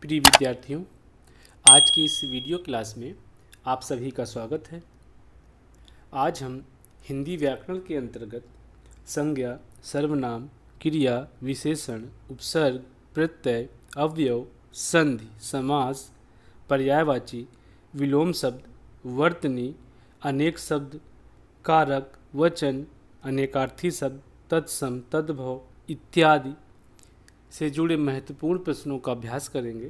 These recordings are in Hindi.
प्रिय विद्यार्थियों, आज की इस वीडियो क्लास में आप सभी का स्वागत है। आज हम हिंदी व्याकरण के अंतर्गत संज्ञा, सर्वनाम, क्रिया, विशेषण, उपसर्ग, प्रत्यय, अवयव, संधि, समास, पर्यायवाची, विलोम शब्द, वर्तनी, अनेक शब्द, कारक, वचन, अनेकार्थी शब्द, तत्सम, तद्भव इत्यादि से जुड़े महत्वपूर्ण प्रश्नों का अभ्यास करेंगे।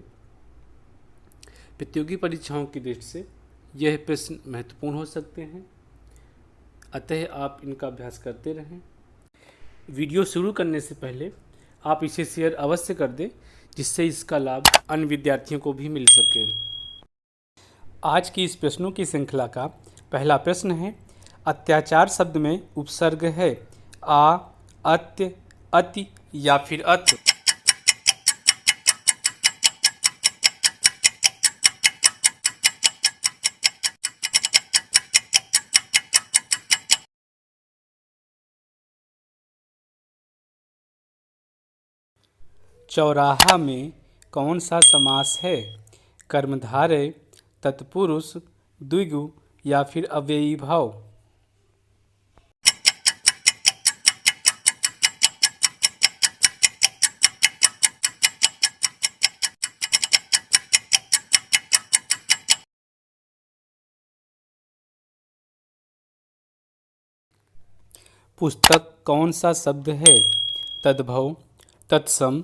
प्रतियोगी परीक्षाओं की दृष्टि से यह प्रश्न महत्वपूर्ण हो सकते हैं, अतः आप इनका अभ्यास करते रहें। वीडियो शुरू करने से पहले आप इसे शेयर अवश्य कर दें, जिससे इसका लाभ अन्य विद्यार्थियों को भी मिल सके। आज की इस प्रश्नों की श्रृंखला का पहला प्रश्न है, अत्याचार शब्द में उपसर्ग है आ, अत्य, अति या फिर अत। चौराहा में कौन सा समास है? कर्मधारय, तत्पुरुष, द्विगु या फिर अव्ययी भाव। पुस्तक कौन सा शब्द है? तद्भव, तत्सम,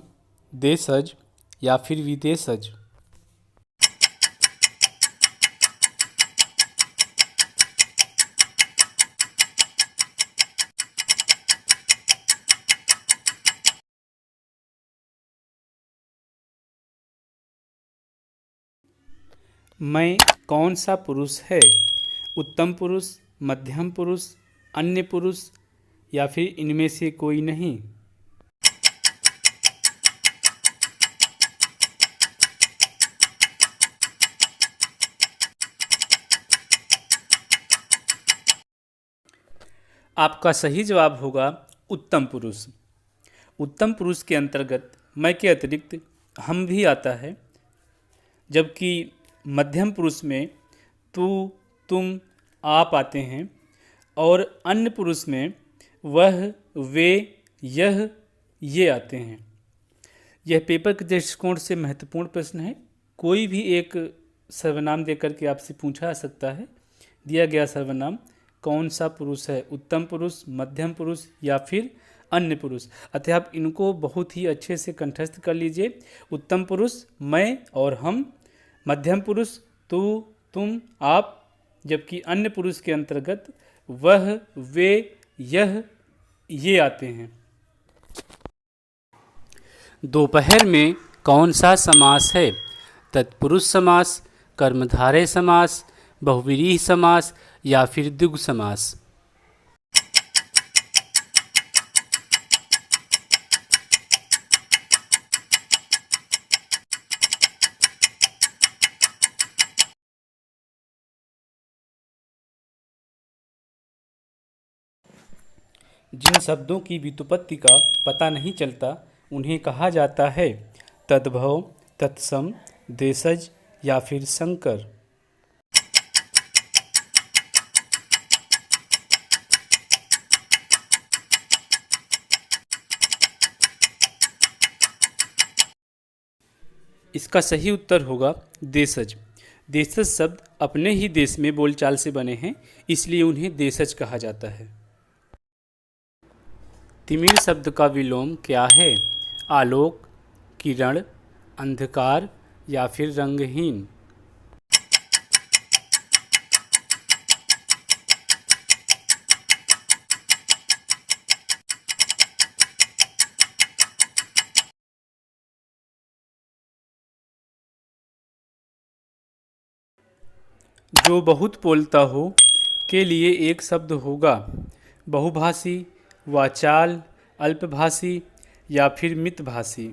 देशज या फिर विदेशज। मैं कौन सा पुरुष है? उत्तम पुरुष, मध्यम पुरुष, अन्य पुरुष या फिर इनमें से कोई नहीं। आपका सही जवाब होगा उत्तम पुरुष। उत्तम पुरुष के अंतर्गत मैं के अतिरिक्त हम भी आता है, जबकि मध्यम पुरुष में तू, तुम, आप आते हैं और अन्य पुरुष में वह, वे, यह, ये आते हैं। यह पेपर के दृष्टिकोण से महत्वपूर्ण प्रश्न है। कोई भी एक सर्वनाम देकर के आपसे पूछा जा सकता है, दिया गया सर्वनाम कौन सा पुरुष है? उत्तम पुरुष, मध्यम पुरुष या फिर अन्य पुरुष। अतः आप इनको बहुत ही अच्छे से कंठस्थ कर लीजिए। उत्तम पुरुष मैं और हम, मध्यम पुरुष तू, तुम, आप, जबकि अन्य पुरुष के अंतर्गत वह, वे, यह, ये आते हैं। दोपहर में कौन सा समास है? तत्पुरुष समास, कर्मधारय समास, बहुव्रीहि समास या फिर द्विगु समास। जिन शब्दों की व्युत्पत्ति का पता नहीं चलता उन्हें कहा जाता है तद्भव, तत्सम, देशज या फिर संकर। इसका सही उत्तर होगा देशज। देशज शब्द अपने ही देश में बोलचाल से बने हैं, इसलिए उन्हें देशज कहा जाता है। तिमिर शब्द का विलोम क्या है? आलोक, किरण, अंधकार या फिर रंगहीन। जो बहुत बोलता हो के लिए एक शब्द होगा बहुभाषी, वाचाल, अल्पभाषी या फिर मितभाषी।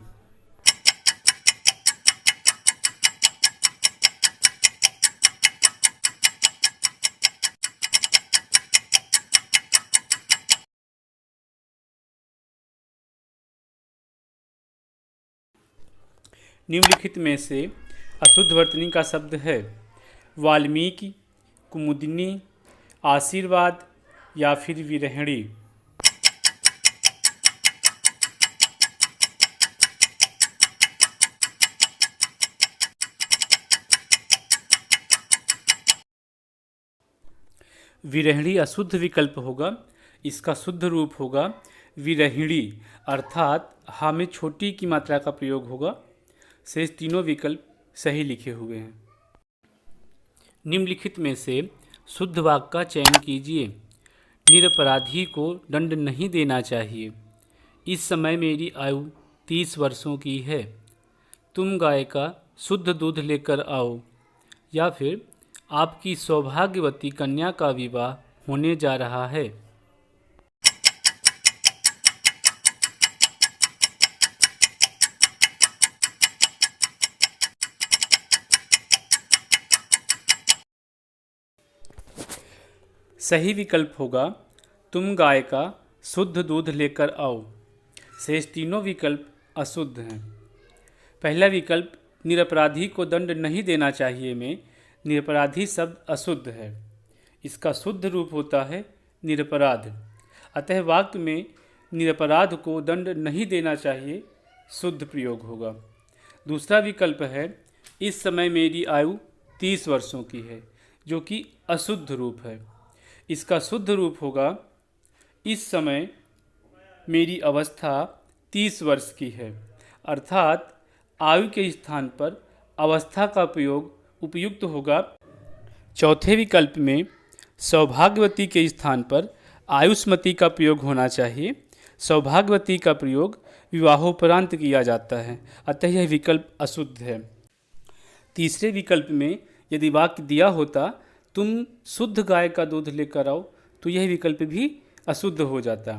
निम्नलिखित में से अशुद्ध वर्तनी का शब्द है वाल्मीकि, कुमुदिनी, आशीर्वाद या फिर विरहिणी। विरहिणी अशुद्ध विकल्प होगा। इसका शुद्ध रूप होगा विरहिणी, अर्थात हा में छोटी की मात्रा का प्रयोग होगा। शेष तीनों विकल्प सही लिखे हुए हैं। निम्नलिखित में से शुद्ध वाक्य का चयन कीजिए। निरपराधी को दंड नहीं देना चाहिए। इस समय मेरी आयु 30 वर्षों की है। तुम गाय का शुद्ध दूध लेकर आओ। या फिर आपकी सौभाग्यवती कन्या का विवाह होने जा रहा है। सही विकल्प होगा तुम गाय का शुद्ध दूध लेकर आओ। शेष तीनों विकल्प अशुद्ध हैं। पहला विकल्प निरपराधी को दंड नहीं देना चाहिए में निरपराधी शब्द अशुद्ध है। इसका शुद्ध रूप होता है निरपराध। अतः वाक्य में निरपराध को दंड नहीं देना चाहिए शुद्ध प्रयोग होगा। दूसरा विकल्प है इस समय मेरी आयु 30 वर्षों की है, जो कि अशुद्ध रूप है। इसका शुद्ध रूप होगा इस समय मेरी अवस्था 30 वर्ष की है, अर्थात आयु के स्थान पर अवस्था का प्रयोग उपयुक्त होगा। चौथे विकल्प में सौभाग्यवती के स्थान पर आयुष्मती का प्रयोग होना चाहिए। सौभाग्यवती का प्रयोग विवाहोपरांत किया जाता है, अतः यह विकल्प अशुद्ध है। तीसरे विकल्प में यदि वाक्य दिया होता तुम शुद्ध गाय का दूध लेकर आओ, तो यह विकल्प भी अशुद्ध हो जाता।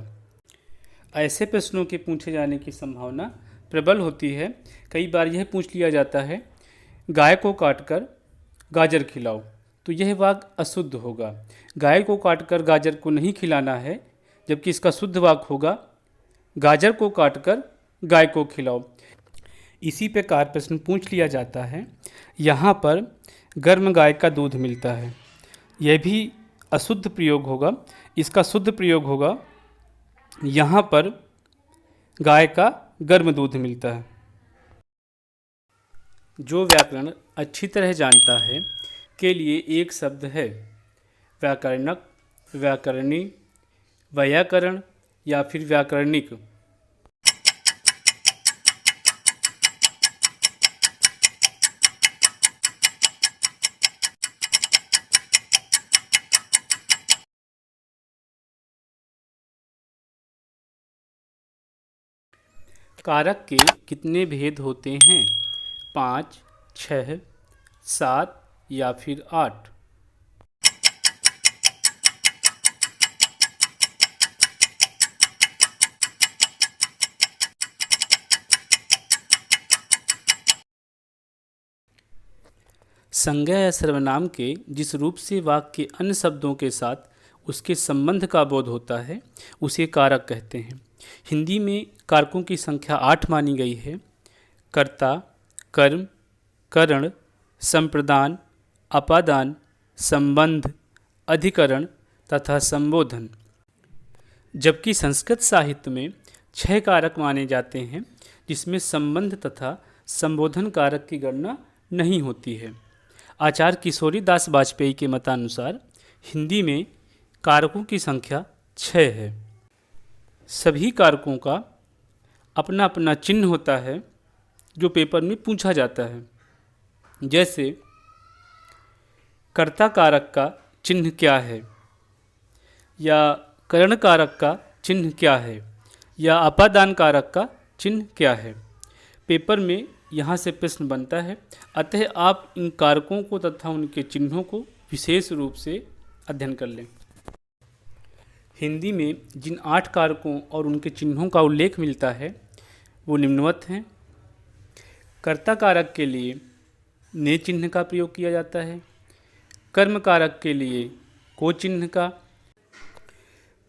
ऐसे प्रश्नों के पूछे जाने की संभावना प्रबल होती है। कई बार यह पूछ लिया जाता है गाय को काटकर गाजर खिलाओ, तो यह वाक्य अशुद्ध होगा। गाय को काटकर गाजर को नहीं खिलाना है, जबकि इसका शुद्ध वाक्य होगा गाजर को काटकर गाय को खिलाओ। इसी प्रकार प्रश्न पूछ लिया जाता है यहाँ पर गर्म गाय का दूध मिलता है, यह भी अशुद्ध प्रयोग होगा। इसका शुद्ध प्रयोग होगा यहाँ पर गाय का गर्म दूध मिलता है। जो व्याकरण अच्छी तरह जानता है के लिए एक शब्द है व्याकरणक, व्याकरणी, वैयाकरण या फिर व्याकरणिक। कारक के कितने भेद होते हैं? 5, 6, 7 या फिर 8? संज्ञा या सर्वनाम के जिस रूप से वाक्य के अन्य शब्दों के साथ उसके संबंध का बोध होता है उसे कारक कहते हैं। हिंदी में कारकों की संख्या 8 मानी गई है। कर्ता, कर्म, करण, संप्रदान, अपादान, संबंध, अधिकरण तथा संबोधन। जबकि संस्कृत साहित्य में 6 कारक माने जाते हैं, जिसमें संबंध तथा संबोधन कारक की गणना नहीं होती है। आचार्य किशोरी दास वाजपेयी के मतानुसार हिंदी में कारकों की संख्या 6 है। सभी कारकों का अपना अपना चिन्ह होता है जो पेपर में पूछा जाता है। जैसे कर्ता कारक का चिन्ह क्या है, या करण कारक का चिन्ह क्या है, या अपादान कारक का चिन्ह क्या है। पेपर में यहाँ से प्रश्न बनता है, अतः आप इन कारकों को तथा उनके चिन्हों को विशेष रूप से अध्ययन कर लें। हिंदी में जिन 8 कारकों और उनके चिन्हों का उल्लेख मिलता है वो निम्नवत हैं। कर्ता कारक के लिए ने चिन्ह का प्रयोग किया जाता है। कर्म कारक के लिए को चिन्ह का।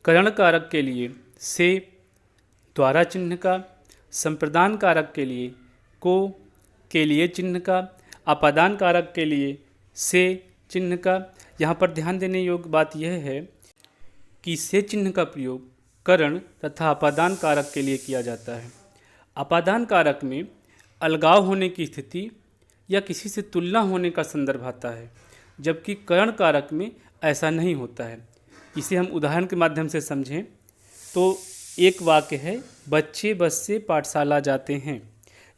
करण कारक के लिए से द्वारा चिन्ह का। संप्रदान कारक के लिए को के लिए चिन्ह का, अपादान कारक के लिए से चिन्ह का। यहाँ पर ध्यान देने योग्य बात यह है कि से चिन्ह का प्रयोग करण तथा अपादान कारक के लिए किया जाता है। अपादान कारक में अलगाव होने की स्थिति या किसी से तुलना होने का संदर्भ आता है, जबकि करण कारक में ऐसा नहीं होता है। इसे हम उदाहरण के माध्यम से समझें तो एक वाक्य है, बच्चे बस से पाठशाला जाते हैं।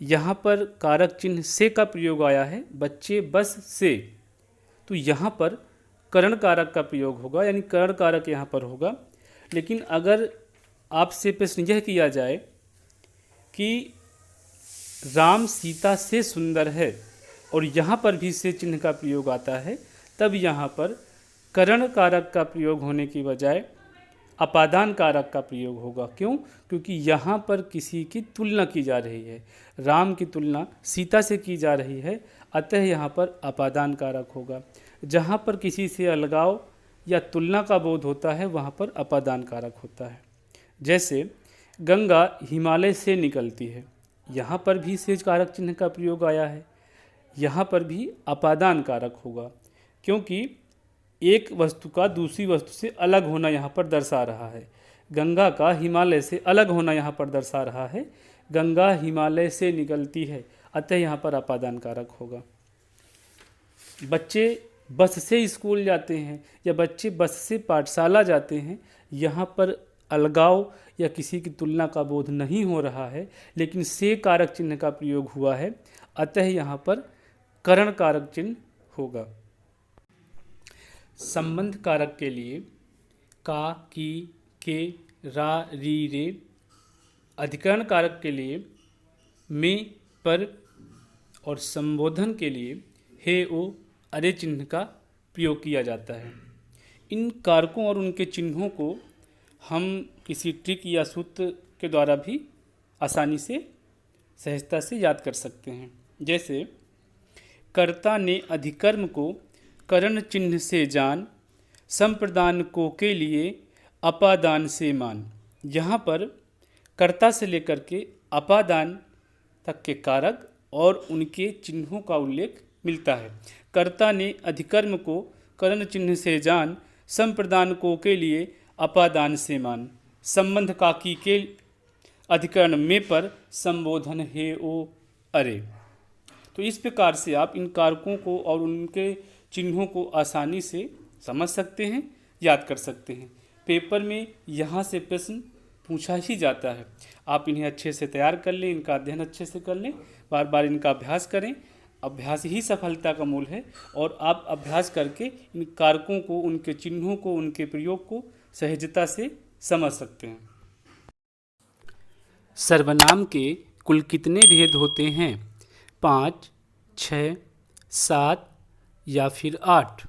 यहाँ पर कारक चिन्ह से का प्रयोग आया है, बच्चे बस से, तो यहाँ पर करण कारक का प्रयोग होगा, यानी करण कारक यहाँ पर होगा। लेकिन अगर आपसे प्रश्न यह किया जाए कि राम सीता से सुंदर है और यहाँ पर भी से चिन्ह का प्रयोग आता है, तब यहाँ पर करण कारक का प्रयोग होने की बजाय अपादान कारक का प्रयोग होगा। क्यों? क्योंकि यहाँ पर किसी की तुलना की जा रही है, राम की तुलना सीता से की जा रही है, अतः यहाँ पर अपादान कारक होगा। जहाँ पर किसी से अलगाव या तुलना का बोध होता है वहाँ पर अपादान कारक होता है। जैसे गंगा हिमालय से निकलती है, यहाँ पर भी से कारक चिन्ह का प्रयोग आया है, यहाँ पर भी अपादान कारक होगा, क्योंकि एक वस्तु का दूसरी वस्तु से अलग होना यहाँ पर दर्शा रहा है। गंगा का हिमालय से अलग होना यहाँ पर दर्शा रहा है, गंगा हिमालय से निकलती है, अतः यहाँ पर अपादान कारक होगा। बच्चे बस से स्कूल जाते हैं या बच्चे बस से पाठशाला जाते हैं, यहाँ पर अलगाव या किसी की तुलना का बोध नहीं हो रहा है, लेकिन से कारक चिन्ह का प्रयोग हुआ है, अतः यहाँ पर करण कारक चिन्ह होगा। संबंध कारक के लिए का, की, के, रा, री, रे। अधिकरण कारक के लिए में, पर और संबोधन के लिए हे, ओ, अरे चिन्ह का प्रयोग किया जाता है। इन कारकों और उनके चिन्हों को हम किसी ट्रिक या सूत्र के द्वारा भी आसानी से सहजता से याद कर सकते हैं। जैसे कर्ता ने अधिकर्म को करण चिन्ह से जान, संप्रदान को के लिए अपादान से मान। यहाँ पर कर्ता से लेकर के अपादान तक के कारक और उनके चिन्हों का उल्लेख मिलता है। कर्ता ने अधिकर्म को करण चिन्ह से जान, संप्रदान को के लिए अपादान से मान। संबंध का की के अधिकरण में, पर संबोधन हे, ओ, अरे। तो इस प्रकार से आप इन कारकों को और उनके चिन्हों को आसानी से समझ सकते हैं, याद कर सकते हैं। पेपर में यहाँ से प्रश्न पूछा ही जाता है, आप इन्हें अच्छे से तैयार कर लें, इनका अध्ययन अच्छे से कर लें, बार बार इनका अभ्यास करें। अभ्यास ही सफलता का मूल है और आप अभ्यास करके इन कारकों को, उनके चिन्हों को, उनके प्रयोग को सहजता से समझ सकते हैं। सर्वनाम के कुल कितने भेद होते हैं? 5, 6, 7 या फिर 8?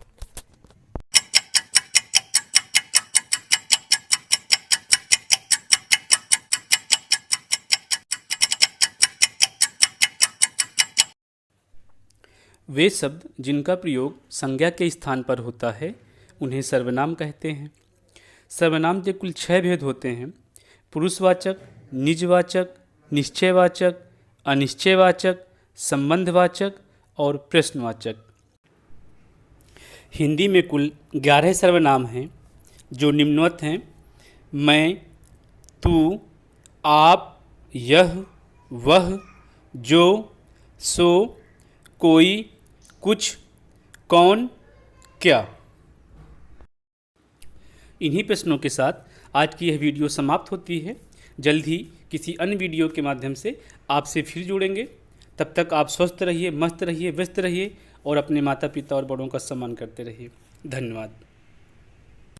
वे शब्द जिनका प्रयोग संज्ञा के स्थान पर होता है उन्हें सर्वनाम कहते हैं। सर्वनाम के कुल 6 भेद होते हैं: पुरुषवाचक, निजवाचक, निश्चयवाचक, अनिश्चयवाचक, संबंधवाचक और प्रश्नवाचक। हिंदी में कुल 11 सर्वनाम हैं जो निम्नवत हैं: मैं, तू, आप, यह, वह, जो, सो, कोई, कुछ, कौन, क्या। इन्हीं प्रश्नों के साथ आज की यह वीडियो समाप्त होती है। जल्द ही किसी अन्य वीडियो के माध्यम से आपसे फिर जुड़ेंगे। तब तक आप स्वस्थ रहिए, मस्त रहिए, व्यस्त रहिए और अपने माता पिता और बड़ों का सम्मान करते रहिए। धन्यवाद।